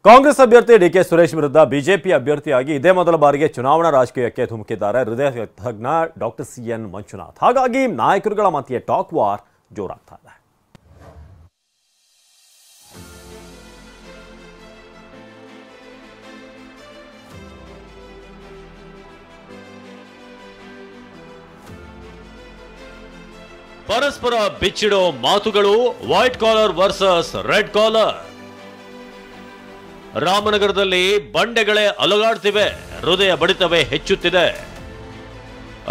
ಕಾಂಗ್ರೆಸ್ ಅಭ್ಯರ್ಥಿ ಡಿಕೆ ಸುರೇಶ್ ವಿರುದ್ಧ ಬಿಜೆಪಿ ಅಭ್ಯರ್ಥಿಯಾಗಿ ಇದೇ ಮೊದಲ ಬಾರಿಗೆ ಚುನಾವಣಾ ರಾಜಕೀಯಕ್ಕೆ ಧುಮುಕಿದ್ದಾರೆ ಹೃದಯ ತಜ್ಞ ಡಾಕ್ಟರ್ ಸಿಎನ್ ಮಂಜುನಾಥ್. ಹಾಗಾಗಿ ನಾಯಕರುಗಳ ಮಧ್ಯೆ ಟಾಕ್ ವಾರ್ ಜೋರಾಗ್ತಾ ಇದೆ. ಪರಸ್ಪರ ಬಿಚ್ಚಿಡೋ ಮಾತುಗಳು, white collar versus red collar. ರಾಮನಗರದಲ್ಲಿ ಬಂಡೆಗಳೇ ಅಲುಗಾಡ್ತಿವೆ, ಹೃದಯ ಬಡಿತವೇ ಹೆಚ್ಚುತ್ತಿದೆ.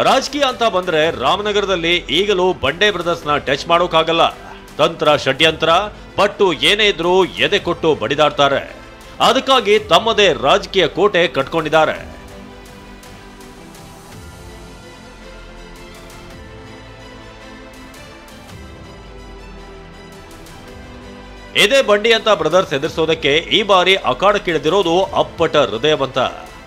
ರಾಜಕೀಯ ಅಂತ ಬಂದ್ರೆ ರಾಮನಗರದಲ್ಲಿ ಈಗಲೂ ಬಂಡೆ ಬ್ರದರ್ಸ್ನ ಟಚ್ ಮಾಡೋಕ್ಕಾಗಲ್ಲ. ತಂತ್ರ ಷಡ್ಯಂತ್ರ ಪಟ್ಟು ಏನೇ ಇದ್ರೂ ಎದೆ ಕೊಟ್ಟು ಬಡಿದಾಡ್ತಾರೆ. ಅದಕ್ಕಾಗಿ ತಮ್ಮದೇ ರಾಜಕೀಯ ಕೋಟೆ ಕಟ್ಕೊಂಡಿದ್ದಾರೆ. ಇದೇ ಬಂಡಿ ಅಂತ ಬ್ರದರ್ಸ್ ಎದುರಿಸೋದಕ್ಕೆ ಈ ಬಾರಿ ಅಖಾಡಕ್ಕಿಳಿದಿರೋದು ಅಪ್ಪಟ ಹೃದಯವಂತ,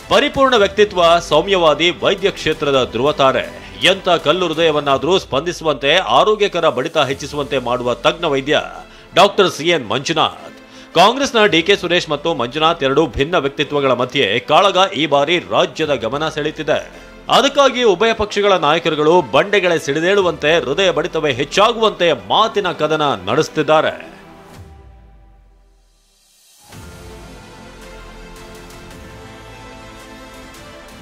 ಪರಿಪೂರ್ಣ ವ್ಯಕ್ತಿತ್ವ, ಸೌಮ್ಯವಾದಿ, ವೈದ್ಯ ಕ್ಷೇತ್ರದ ಧ್ರುವತಾರೆ. ಎಂಥ ಕಲ್ಲು ಹೃದಯವನ್ನಾದರೂ ಸ್ಪಂದಿಸುವಂತೆ, ಆರೋಗ್ಯಕರ ಬಡಿತ ಹೆಚ್ಚಿಸುವಂತೆ ಮಾಡುವ ತಜ್ಞ ವೈದ್ಯ ಡಾಕ್ಟರ್ ಸಿಎನ್ ಮಂಜುನಾಥ್. ಕಾಂಗ್ರೆಸ್ನ ಡಿಕೆ ಸುರೇಶ್ ಮತ್ತು ಮಂಜುನಾಥ್ ಎರಡು ಭಿನ್ನ ವ್ಯಕ್ತಿತ್ವಗಳ ಮಧ್ಯೆ ಕಾಳಗ ಈ ಬಾರಿ ರಾಜ್ಯದ ಗಮನ ಸೆಳೆಯುತ್ತಿದೆ. ಅದಕ್ಕಾಗಿ ಉಭಯ ಪಕ್ಷಗಳ ನಾಯಕರುಗಳು ಬಂಡೆಗಳೇ ಸಿಡಿದೇಳುವಂತೆ, ಹೃದಯ ಬಡಿತವೇ ಹೆಚ್ಚಾಗುವಂತೆ ಮಾತಿನ ಕದನ ನಡೆಸುತ್ತಿದ್ದಾರೆ.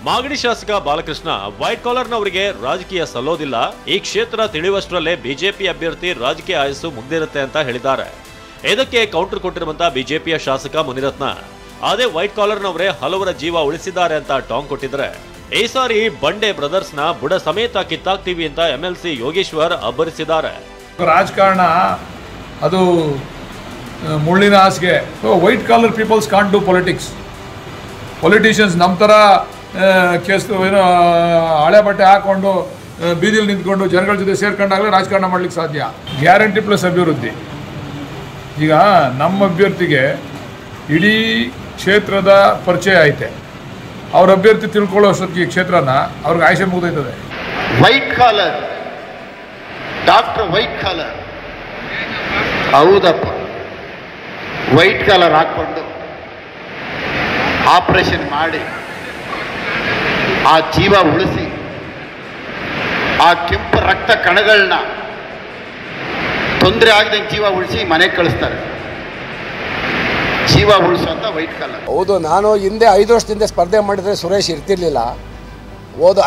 ಮಾಗಡಿ ಶಾಸಕ ಬಾಲಕೃಷ್ಣ ವೈಟ್ ಕಾಲರ್ನವರಿಗೆ ರಾಜಕೀಯ ಸಲ್ಲೋದಿಲ್ಲ, ಈ ಕ್ಷೇತ್ರ ತಿಳಿಯುವಷ್ಟರಲ್ಲೇ ಬಿಜೆಪಿ ಅಭ್ಯರ್ಥಿ ರಾಜಕೀಯ ಆಯಸ್ಸು ಮುಗ್ದಿರುತ್ತೆ ಅಂತ ಹೇಳಿದ್ದಾರೆ. ಇದಕ್ಕೆ ಕೌಂಟರ್ ಕೊಟ್ಟಿರುವಂತಹ ಬಿಜೆಪಿಯ ಶಾಸಕ ಮುನಿರತ್ನ ಅದೇ ವೈಟ್ ಕಾಲರ್ನವರೇ ಹಲವರ ಜೀವ ಉಳಿಸಿದ್ದಾರೆ ಅಂತ ಟಾಂಗ್ ಕೊಟ್ಟಿದ್ರೆ, ಈ ಸಾರಿ ಬಂಡೆ ಬ್ರದರ್ಸ್ನ ಬುಡ ಸಮೇತ ಕಿತ್ತಾಕ್ತೀವಿ ಅಂತ ಎಂಎಲ್ಸಿ ಯೋಗೇಶ್ವರ್ ಅಬ್ಬರಿಸಿದ್ದಾರೆ. ರಾಜಕಾರಣ ಅದು ಮುಳ್ಳಿನ ಹಾಸಿಗೆ. White collar peoples can't do politics. Politicians ನಮ್ಮ ಥರ ಕೇಸ್ ಏನೋ ಹಳೆ ಬಟ್ಟೆ ಹಾಕೊಂಡು ಬೀದಿಲಿ ನಿಂತ್ಕೊಂಡು ಜನಗಳ ಜೊತೆ ಸೇರ್ಕೊಂಡಾಗಲೇ ರಾಜಕಾರಣ ಮಾಡ್ಲಿಕ್ಕೆ ಸಾಧ್ಯ. ಗ್ಯಾರಂಟಿ ಪ್ಲಸ್ ಅಭಿವೃದ್ಧಿ. ಈಗ ನಮ್ಮ ಅಭ್ಯರ್ಥಿಗೆ ಇಡೀ ಕ್ಷೇತ್ರದ ಪರಿಚಯ ಐತೆ. ಅವ್ರ ಅಭ್ಯರ್ಥಿ ತಿಳ್ಕೊಳ್ಳೋ ಅಷ್ಟೊತ್ತಿಗೆ ಈ ಕ್ಷೇತ್ರನ ಅವ್ರಿಗೆ ಆಯ್ಸೆ ಮುಗ್ದೈತದೆ. White collar doctor white collar, ಹೌದಪ್ಪ, ವೈಟ್ ಕಾಲರ್ ಹಾಕ್ಕೊಂಡು ಆಪರೇಷನ್ ಮಾಡಿ ಆ ಜೀವ ಉಳಿಸಿ, ಆ ಕೆಂಪು ರಕ್ತ ಕಣಗಳನ್ನ ತೊಂದರೆ ಆಗದಂಗೆ ಜೀವ ಉಳಿಸಿ ಮನೆಗೆ ಕಳಿಸ್ತಾರೆ. ಜೀವ ಉಳಿಸುವಂತ ವೈಟ್ ಕಾಲರ್. ಹೌದು, ನಾನು ಹಿಂದೆ 5 ವರ್ಷದಿಂದ ಸ್ಪರ್ಧೆ ಮಾಡಿದರೆ ಸುರೇಶ್ ಇರ್ತಿರ್ಲಿಲ್ಲ.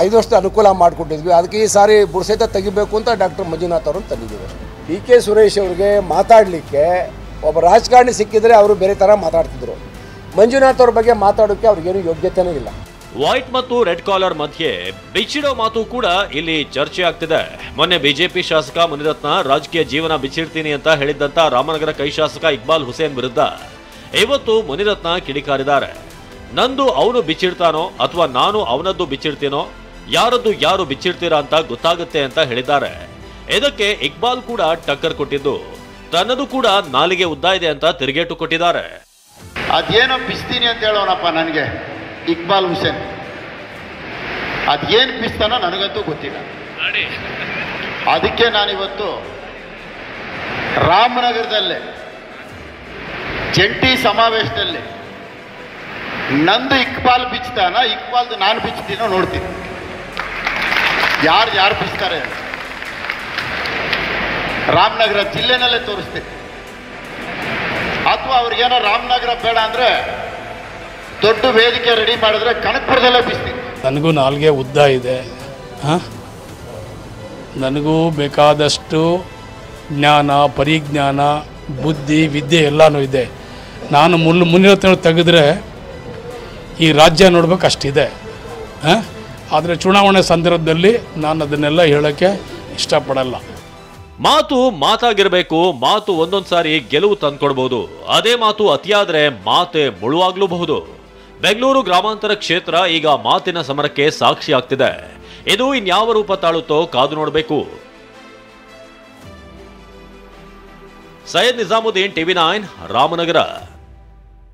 5 ವರ್ಷದ ಅನುಕೂಲ ಮಾಡಿಕೊಟ್ಟಿದ್ವಿ. ಅದಕ್ಕೆ ಈ ಸಾರಿ ಬುಡಸಹಿತ ತೆಗಿಬೇಕು ಅಂತ ಡಾಕ್ಟರ್ ಮಂಜುನಾಥ್ ಅವರನ್ನು ತಂದಿದ್ದೀವಿ. ಡಿ ಕೆ ಸುರೇಶ್ ಅವರಿಗೆ ಮಾತಾಡಲಿಕ್ಕೆ ಒಬ್ಬ ರಾಜಕಾರಣಿ ಸಿಕ್ಕಿದ್ರೆ ಅವರು ಬೇರೆ ಥರ ಮಾತಾಡ್ತಿದ್ರು. ಮಂಜುನಾಥ್ ಅವ್ರ ಬಗ್ಗೆ ಮಾತಾಡೋಕ್ಕೆ ಅವ್ರಿಗೇನು ಯೋಗ್ಯತೆನೇ ಇಲ್ಲ. ವೈಟ್ ಮತ್ತು ರೆಡ್ ಕಾಲರ್ ಮಧ್ಯೆ ಬಿಚ್ಚಿಡೋ ಮಾತು ಕೂಡ ಇಲ್ಲಿ ಚರ್ಚೆ ಆಗ್ತಿದೆ. ಮೊನ್ನೆ ಬಿಜೆಪಿ ಶಾಸಕ ಮುನಿರತ್ನ ರಾಜಕೀಯ ಜೀವನ ಬಿಚ್ಚಿಡ್ತೀನಿ ಅಂತ ಹೇಳಿದ್ದಂತ ರಾಮನಗರ ಕೈ ಶಾಸಕ ಇಕ್ಬಾಲ್ ಹುಸೇನ್ ವಿರುದ್ಧ ಇವತ್ತು ಮುನಿರತ್ನ ಕಿಡಿಕಾರಿದ್ದಾರೆ. ನಂದು ಅವನು ಬಿಚ್ಚಿಡ್ತಾನೋ ಅಥವಾ ನಾನು ಅವನದ್ದು ಬಿಚ್ಚಿಡ್ತೀನೋ, ಯಾರದ್ದು ಯಾರು ಬಿಚ್ಚಿಡ್ತೀರಾ ಅಂತ ಗೊತ್ತಾಗುತ್ತೆ ಅಂತ ಹೇಳಿದ್ದಾರೆ. ಇದಕ್ಕೆ ಇಕ್ಬಾಲ್ ಕೂಡ ಟಕ್ಕರ್ ಕೊಟ್ಟಿದ್ದು, ತನ್ನದು ಕೂಡ ನಾಲಿಗೆ ಉದ್ದ ಇದೆ ಅಂತ ತಿರುಗೇಟು ಕೊಟ್ಟಿದ್ದಾರೆ. ಅದೇನೋ ಬಿಸ್ತೀನಿ ಅಂತ ಹೇಳೋನಪ್ಪ ನನಗೆ ಇಕ್ಬಾಲ್ ಹುಸೇನ್. ಅದೇನು ಬಿಸ್ತಾನೋ ನನಗಂತೂ ಗೊತ್ತಿಲ್ಲ. ಅದಕ್ಕೆ ನಾನಿವತ್ತು ರಾಮನಗರದಲ್ಲೇ ಜಂಟಿ ಸಮಾವೇಶದಲ್ಲಿ ನಂದು ಇಕ್ಬಾಲ್ ಬಿಚ್ತಾನ, ಇಕ್ಬಾಲ್ದು ನಾನು ಬಿಚ್ತೀನೋ ನೋಡ್ತೀನಿ. ಯಾರು ಬಿಚ್ತಾರೆ ರಾಮನಗರ ಜಿಲ್ಲೆನಲ್ಲೇ ತೋರಿಸ್ತೀನಿ. ಅಥವಾ ಅವ್ರಿಗೇನೋ ರಾಮನಗರ ಬೇಡ ಅಂದರೆ ದೊಡ್ಡ ವೇದಿಕೆ ರೆಡಿ ಮಾಡಿದ್ರೆ ಕನಕಪುರದಲ್ಲೇ ಬಿಸ್ತೀನಿ. ನನಗೂ ನಾಲ್ಗೆ ಉದ್ದ ಇದೆ, ನನಗೂ ಬೇಕಾದಷ್ಟು ಜ್ಞಾನ, ಪರಿಜ್ಞಾನ, ಬುದ್ಧಿ, ವಿದ್ಯೆ ಎಲ್ಲನೂ ಇದೆ. ನಾನು ಮುನಿರತ್ನ ತೆಗೆದ್ರೆ ಈ ರಾಜ್ಯ ನೋಡ್ಬೇಕು ಅಷ್ಟಿದೆ. ಆದರೆ ಚುನಾವಣೆ ಸಂದರ್ಭದಲ್ಲಿ ನಾನು ಅದನ್ನೆಲ್ಲ ಹೇಳೋಕ್ಕೆ ಇಷ್ಟಪಡಲ್ಲ. ಮಾತು ಮಾತಾಗಿರಬೇಕು. ಮಾತು ಒಂದೊಂದು ಸಾರಿ ಗೆಲುವು ತಂದ್ಕೊಡ್ಬಹುದು. ಅದೇ ಮಾತು ಅತಿಯಾದ್ರೆ ಮಾತೆ ಮುಳುವಾಗ್ಲೂಬಹುದು. ಬೆಂಗಳೂರು ಗ್ರಾಮಾಂತರ ಕ್ಷೇತ್ರ ಈಗ ಮಾತಿನ ಸಮರಕ್ಕೆ ಸಾಕ್ಷಿ ಆಗ್ತಿದೆ. ಇದು ಇನ್ಯಾವ ರೂಪ ತಾಳುತ್ತೋ ಕಾದು ನೋಡಬೇಕು. ಸೈಯದ್ ನಿಜಾಮುದ್ದೀನ್, TV9, ರಾಮನಗರ.